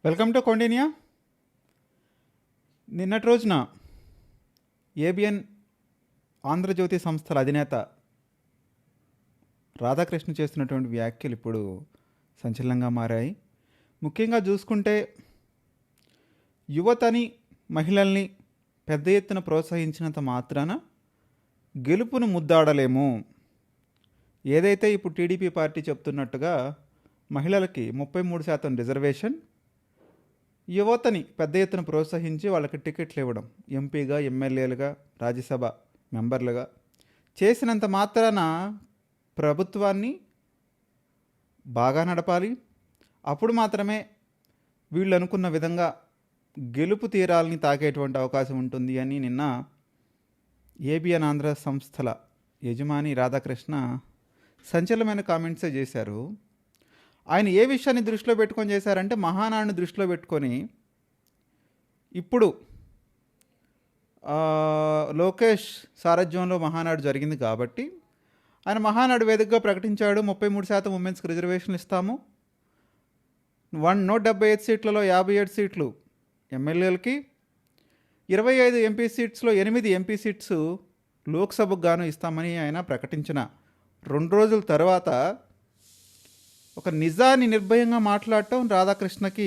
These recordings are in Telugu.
Welcome to Kaundinya. నిన్నటి రోజున ఏబిఎన్ ఆంధ్రజ్యోతి సంస్థల అధినేత రాధాకృష్ణ చేస్తున్నటువంటి వ్యాఖ్యలు ఇప్పుడు సంచలనంగా మారాయి. ముఖ్యంగా చూసుకుంటే యువతని, మహిళల్ని పెద్ద ఎత్తున ప్రోత్సహించినంత మాత్రాన గెలుపును ముద్దాడలేము. ఏదైతే ఇప్పుడు టీడీపీ పార్టీ చెప్తున్నట్టుగా మహిళలకి 33% రిజర్వేషన్, యువతని పెద్ద ఎత్తున ప్రోత్సహించి వాళ్ళకి టికెట్లు ఇవ్వడం, ఎంపీగా, ఎమ్మెల్యేలుగా, రాజ్యసభ మెంబర్లుగా చేసినంత మాత్రాన ప్రభుత్వాన్ని బాగా నడపాలి. అప్పుడు మాత్రమే వీళ్ళు అనుకున్న విధంగా గెలుపు తీరాలని తాకేటువంటి అవకాశం ఉంటుంది అని నిన్న ఏబిఎన్ ఆంధ్ర సంస్థల యజమాని రాధాకృష్ణ సంచలనమైన కామెంట్సే చేశారు. ఆయన ఏ విషయాన్ని దృష్టిలో పెట్టుకొని చేశారంటే, మహానాడుని దృష్టిలో పెట్టుకొని ఇప్పుడు లోకేష్ సారథ్యంలో మహానాడు జరిగింది కాబట్టి ఆయన మహానాడు వేదికగా ప్రకటించాడు 33% ఉమెన్స్కి రిజర్వేషన్లు ఇస్తాము, 175 సీట్లలో 57 సీట్లు ఎమ్మెల్యేలకి, 25 ఎంపీ సీట్స్లో 8 ఎంపీ సీట్స్ లోక్సభకు గాను ఇస్తామని ఆయన ప్రకటించిన 2 రోజుల తర్వాత ఒక నిజాన్ని నిర్భయంగా మాట్లాడటం రాధాకృష్ణకి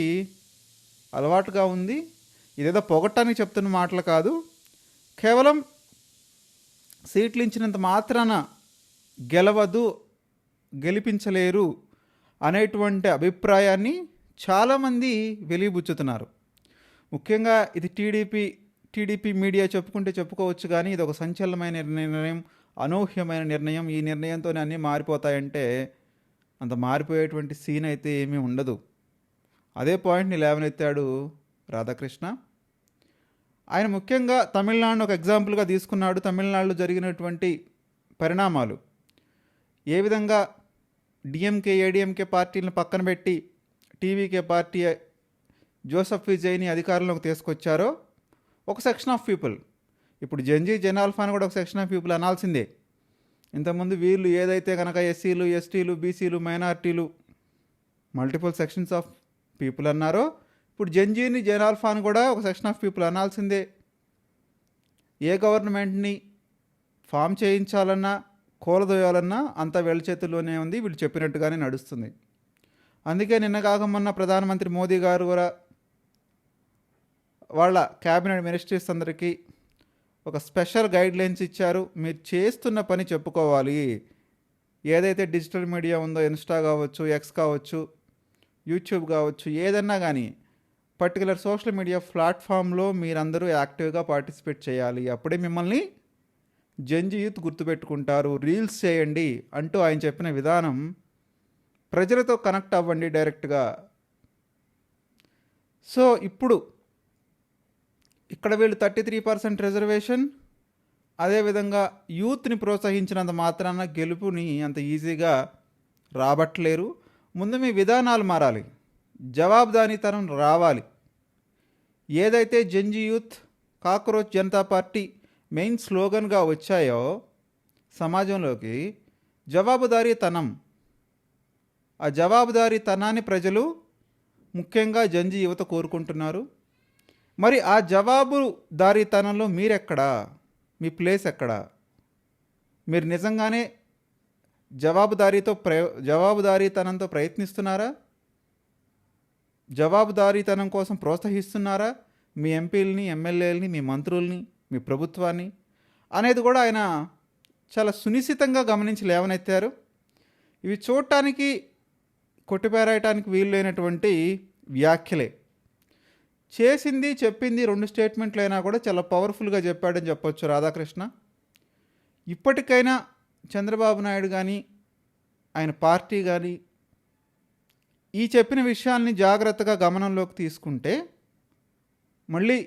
అలవాటుగా ఉంది. ఇదేదో పొగట్టానికి చెప్తున్న మాటలు కాదు, కేవలం సీట్లు ఇచ్చినంత మాత్రాన గెలవదు, గెలిపించలేరు అనేటువంటి అభిప్రాయాన్ని చాలామంది వెలిబుచ్చుతున్నారు. ముఖ్యంగా ఇది టీడీపీ మీడియా చెప్పుకుంటే చెప్పుకోవచ్చు, కానీ ఇది ఒక సంచలనమైన నిర్ణయం, అనూహ్యమైన నిర్ణయం. ఈ నిర్ణయంతోనే అన్నీ మారిపోతాయంటే అంత మారిపోయేటువంటి సీన్ అయితే ఏమీ ఉండదు. అదే పాయింట్ని లేవనెత్తాడు రాధాకృష్ణ. ఆయన ముఖ్యంగా తమిళనాడును ఒక ఎగ్జాంపుల్గా తీసుకున్నాడు. తమిళనాడులో జరిగినటువంటి పరిణామాలు ఏ విధంగా డిఎంకే, ఏడిఎంకే పార్టీలను పక్కన పెట్టి టీవీకే పార్టీ జోసెఫ్ విజయ్ని అధికారంలోకి తీసుకొచ్చారో ఒక సెక్షన్ ఆఫ్ పీపుల్, ఇప్పుడు జెన్ ఆల్ఫాని కూడా ఒక సెక్షన్ ఆఫ్ పీపుల్ అనాల్సిందే. ఇంతకుముందు వీళ్ళు ఏదైతే కనుక ఎస్సీలు, ఎస్టీలు, బీసీలు, మైనార్టీలు, మల్టిపుల్ సెక్షన్స్ ఆఫ్ పీపుల్ అన్నారో, ఇప్పుడు జెన్ ఆల్ఫాని కూడా ఒక సెక్షన్ ఆఫ్ పీపుల్ అనాల్సిందే. ఏ గవర్నమెంట్ని ఫామ్ చేయించాలన్నా, కూలదోయాలన్నా అంతా వీళ్ళ చేతుల్లోనే ఉంది, వీళ్ళు చెప్పినట్టుగానే నడుస్తుంది. అందుకే నిన్న కాక మొన్న ప్రధానమంత్రి మోదీ గారు కూడా వాళ్ళ క్యాబినెట్ మినిస్ట్రీస్ అందరికీ ఒక స్పెషల్ గైడ్లైన్స్ ఇచ్చారు. మీరు చేస్తున్న పని చెప్పుకోవాలి. ఏదైతే డిజిటల్ మీడియా ఉందో, ఇన్స్టా కావచ్చు, ఎక్స్ కావచ్చు, యూట్యూబ్ కావచ్చు, ఏదన్నా కానీ పర్టికులర్ సోషల్ మీడియా ప్లాట్ఫామ్లో మీరందరూ యాక్టివ్గా పార్టిసిపేట్ చేయాలి. అప్పుడే మిమ్మల్ని జంజీ యూత్ గుర్తుపెట్టుకుంటారు. రీల్స్ చేయండి అంటూ ఆయన చెప్పిన విధానం, ప్రజలతో కనెక్ట్ అవ్వండి డైరెక్ట్గా. సో ఇప్పుడు ఇక్కడ వీళ్ళు 33% రిజర్వేషన్, అదేవిధంగా యూత్ని ప్రోత్సహించినంత మాత్రాన గెలుపుని అంత ఈజీగా రాబట్టలేరు. ముందు మీ విధానాలు మారాలి, జవాబుదారీతనం రావాలి. ఏదైతే Gen Z youth, cockroach Janata party main స్లోగన్గా వచ్చాయో సమాజంలోకి, జవాబుదారీతనం, ఆ జవాబుదారీతనాన్ని ప్రజలు ముఖ్యంగా జంజీ యువత కోరుకుంటున్నారు. మరి ఆ జవాబుదారీతనంలో మీరెక్కడా, మీ ప్లేస్ ఎక్కడా? మీరు నిజంగానే జవాబుదారీతనంతో ప్రయత్నిస్తున్నారా? జవాబుదారీతనం కోసం ప్రోత్సహిస్తున్నారా మీ ఎంపీలని, ఎమ్మెల్యేలని, మీ మంత్రుల్ని, మీ ప్రభుత్వాన్ని అనేది కూడా ఆయన చాలా సునిశ్చితంగా గమనించి లేవనెత్తారు. ఇవి చూడటానికి కొట్టిపారేయటానికి వీలు లేనటువంటి వ్యాఖ్యలే. చేసింది, చెప్పింది 2 స్టేట్మెంట్లు అయినా కూడా చాలా పవర్ఫుల్గా చెప్పాడని చెప్పొచ్చు రాధాకృష్ణ. ఇప్పటికైనా చంద్రబాబు నాయుడు కానీ, ఆయన పార్టీ కానీ ఈ చెప్పిన విషయాల్ని జాగ్రత్తగా గమనంలోకి తీసుకుంటే మళ్ళీ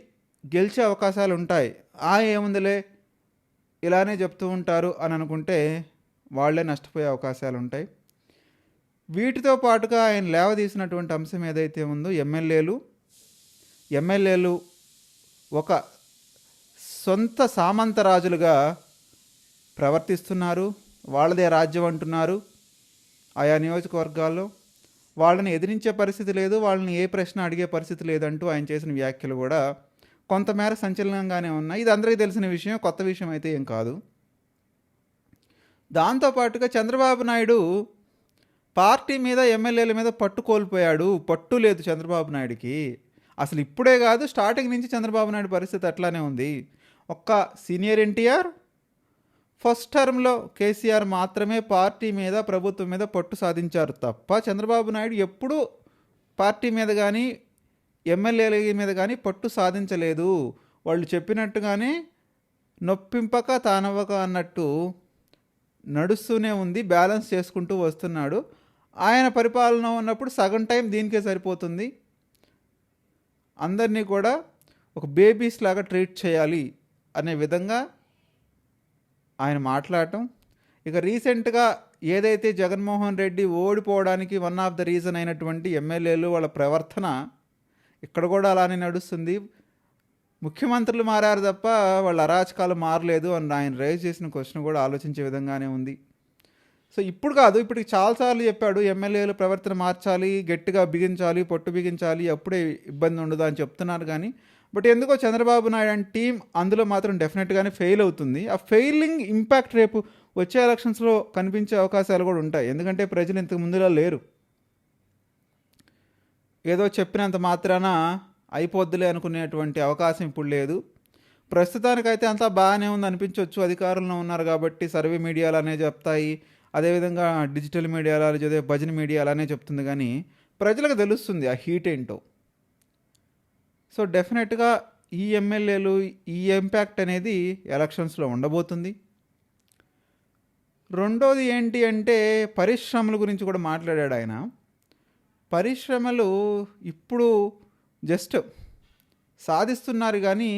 గెలిచే అవకాశాలు ఉంటాయి. ఏముందిలే ఇలానే చెప్తూ ఉంటారు అని అనుకుంటే వాళ్ళే నష్టపోయే అవకాశాలు ఉంటాయి. వీటితో పాటుగా ఆయన లేవదీసినటువంటి అంశం ఏదైతే ఉందో, ఎమ్మెల్యేలు ఒక సొంత సామంతరాజులుగా ప్రవర్తిస్తున్నారు, వాళ్ళదే రాజ్యం అంటున్నారు ఆయా నియోజకవర్గాల్లో. వాళ్ళని ఎదిరించే పరిస్థితి లేదు, వాళ్ళని ఏ ప్రశ్న అడిగే పరిస్థితి లేదంటూ ఆయన చేసిన వ్యాఖ్యలు కూడా కొంతమేర సంచలనంగానే ఉన్నాయి. ఇది అందరికీ తెలిసిన విషయం, కొత్త విషయం అయితే ఏం కాదు. దాంతోపాటుగా చంద్రబాబు నాయుడు పార్టీ మీద, ఎమ్మెల్యేల మీద పట్టు కోల్పోయాడు. పట్టు లేదు చంద్రబాబు నాయుడికి. అసలు ఇప్పుడే కాదు, స్టార్టింగ్ నుంచి చంద్రబాబు నాయుడు పరిస్థితి అట్లానే ఉంది. ఒక్క సీనియర్ ఎన్టీఆర్, ఫస్ట్ టర్మ్లో కేసీఆర్ మాత్రమే పార్టీ మీద, ప్రభుత్వం మీద పట్టు సాధించారు తప్ప చంద్రబాబు నాయుడు ఎప్పుడూ పార్టీ మీద కానీ, ఎమ్మెల్యేల మీద కానీ పట్టు సాధించలేదు. వాళ్ళు చెప్పినట్టుగానే నొప్పింపక తానవ్వక అన్నట్టు నడుస్తూనే ఉంది, బ్యాలెన్స్ చేసుకుంటూ వస్తున్నాడు. ఆయన పరిపాలన ఉన్నప్పుడు సగం టైం దీనికే సరిపోతుంది. అందరినీ కూడా ఒక బేబీస్ లాగా ట్రీట్ చేయాలి అనే విధంగా ఆయన మాట్లాడటం. ఇక రీసెంట్గా ఏదైతే జగన్మోహన్ రెడ్డి ఓడిపోవడానికి వన్ ఆఫ్ ద రీజన్ అయినటువంటి ఎమ్మెల్యేలు వాళ్ళ ప్రవర్తన ఇక్కడ కూడా అలానే నడుస్తుంది. ముఖ్యమంత్రులు మారారు తప్ప వాళ్ళ అరాచకాలు మారలేదు అని ఆయన రైజ్ చేసిన క్వశ్చన్ కూడా ఆలోచించే విధంగానే ఉంది. సో ఇప్పుడు కాదు, ఇప్పటికి చాలాసార్లు చెప్పాడు ఎమ్మెల్యేలు ప్రవర్తన మార్చాలి, గట్టిగా బిగించాలి, పొట్టు బిగించాలి, అప్పుడే ఇబ్బంది ఉండదు అని చెప్తున్నారు. కానీ బట్ ఎందుకో చంద్రబాబు నాయుడు అండ్ టీం అందులో మాత్రం డెఫినెట్గానే ఫెయిల్ అవుతుంది. ఆ ఫెయిలింగ్ ఇంపాక్ట్ రేపు వచ్చే ఎలక్షన్స్లో కనిపించే అవకాశాలు కూడా ఉంటాయి. ఎందుకంటే ప్రజలు ఇంతకు ముందులా లేరు. ఏదో చెప్పినంత మాత్రాన అయిపోద్దులే అనుకునేటువంటి అవకాశం ఇప్పుడు లేదు. ప్రస్తుతానికైతే అంతా బాగానే ఉంది అనిపించవచ్చు, అధికారంలో ఉన్నారు కాబట్టి. సర్వే మీడియాలు అనే చెప్తాయి, అదేవిధంగా డిజిటల్ మీడియాలు, అదే భజన మీడియాలు అనే చెప్తుంది. కానీ ప్రజలకు తెలుస్తుంది ఆ హీట్ ఏంటో. సో డెఫినెట్గా ఈ ఎమ్మెల్యేలు, ఈ ఇంపాక్ట్ అనేది ఎలక్షన్స్లో ఉండబోతుంది. రెండోది ఏంటి అంటే పరిశ్రమల గురించి కూడా మాట్లాడాడు ఆయన. పరిశ్రమలు ఇప్పుడు జస్ట్ సాధిస్తున్నారు కానీ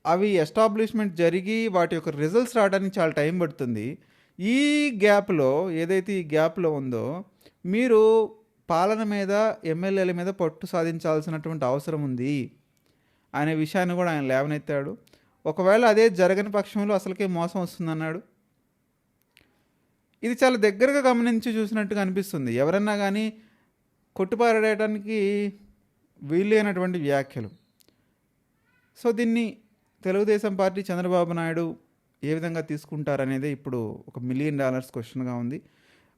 అవి ఎస్టాబ్లిష్మెంట్ జరిగి వాటి యొక్క రిజల్ట్స్ రావడానికి చాలా టైం పడుతుంది. ఈ గ్యాప్లో, ఏదైతే ఈ గ్యాప్లో ఉందో, మీరు పాలన మీద, ఎమ్మెల్యేల మీద పట్టు సాధించాల్సినటువంటి అవసరం ఉంది అనే విషయాన్ని కూడా ఆయన లేవనెత్తాడు. ఒకవేళ అదే జరగని పక్షంలో అసలుకే మోసం వస్తుందన్నాడు. ఇది చాలా దగ్గరగా గమనించి చూసినట్టుగా అనిపిస్తుంది. ఎవరన్నా కానీ కొట్టుపారేయడానికి వీలైనటువంటి వ్యాఖ్యలు. సో దీన్ని తెలుగుదేశం పార్టీ, చంద్రబాబు నాయుడు ఏ విధంగా తీసుకుంటారనేది ఇప్పుడు ఒక $1 మిలియన్ క్వశ్చన్గా ఉంది.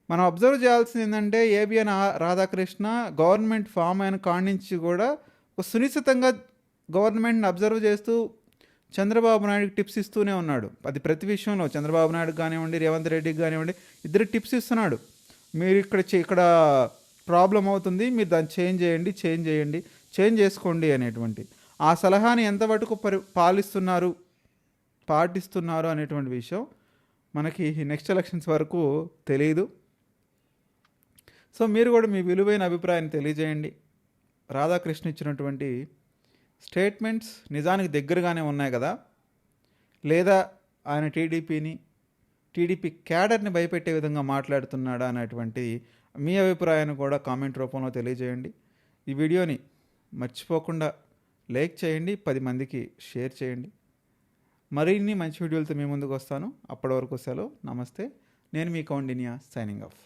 మనం అబ్జర్వ్ చేయాల్సింది ఏంటంటే ఏబిఎన్ రాధాకృష్ణ గవర్నమెంట్ ఫామ్ అయిన కాడి నుంచి కూడా ఒక సునిశ్చితంగా గవర్నమెంట్ని అబ్జర్వ్ చేస్తూ చంద్రబాబు నాయుడుకి టిప్స్ ఇస్తూనే ఉన్నాడు. అది ప్రతి విషయంలో చంద్రబాబు నాయుడుకి కానివ్వండి, రేవంత్ రెడ్డికి కానివ్వండి, ఇద్దరు టిప్స్ ఇస్తున్నాడు. మీరు ఇక్కడ ప్రాబ్లం అవుతుంది, మీరు దాన్ని చేంజ్ చేసుకోండి అనేటువంటి ఆ సలహాని ఎంతవరకు పాటిస్తున్నారు అనేటువంటి విషయం మనకి నెక్స్ట్ ఎలక్షన్స్ వరకు తెలియదు. సో మీరు కూడా మీ విలువైన అభిప్రాయాన్ని తెలియజేయండి. రాధాకృష్ణ ఇచ్చినటువంటి స్టేట్మెంట్స్ నిజానికి దగ్గరగానే ఉన్నాయి కదా, లేదా ఆయన టీడీపీ క్యాడర్ని భయపెట్టే విధంగా మాట్లాడుతున్నాడా అనేటువంటి మీ అభిప్రాయాన్ని కూడా కామెంట్ రూపంలో తెలియజేయండి. ఈ వీడియోని మర్చిపోకుండా లైక్ చేయండి, 10 మందికి షేర్ చేయండి. మరిన్ని మంచి వీడియోలతో మీ ముందుకు వస్తాను. అప్పటి వరకు సెలవు, నమస్తే. నేను మీ కౌండిన్యా, సైనింగ్ ఆఫ్.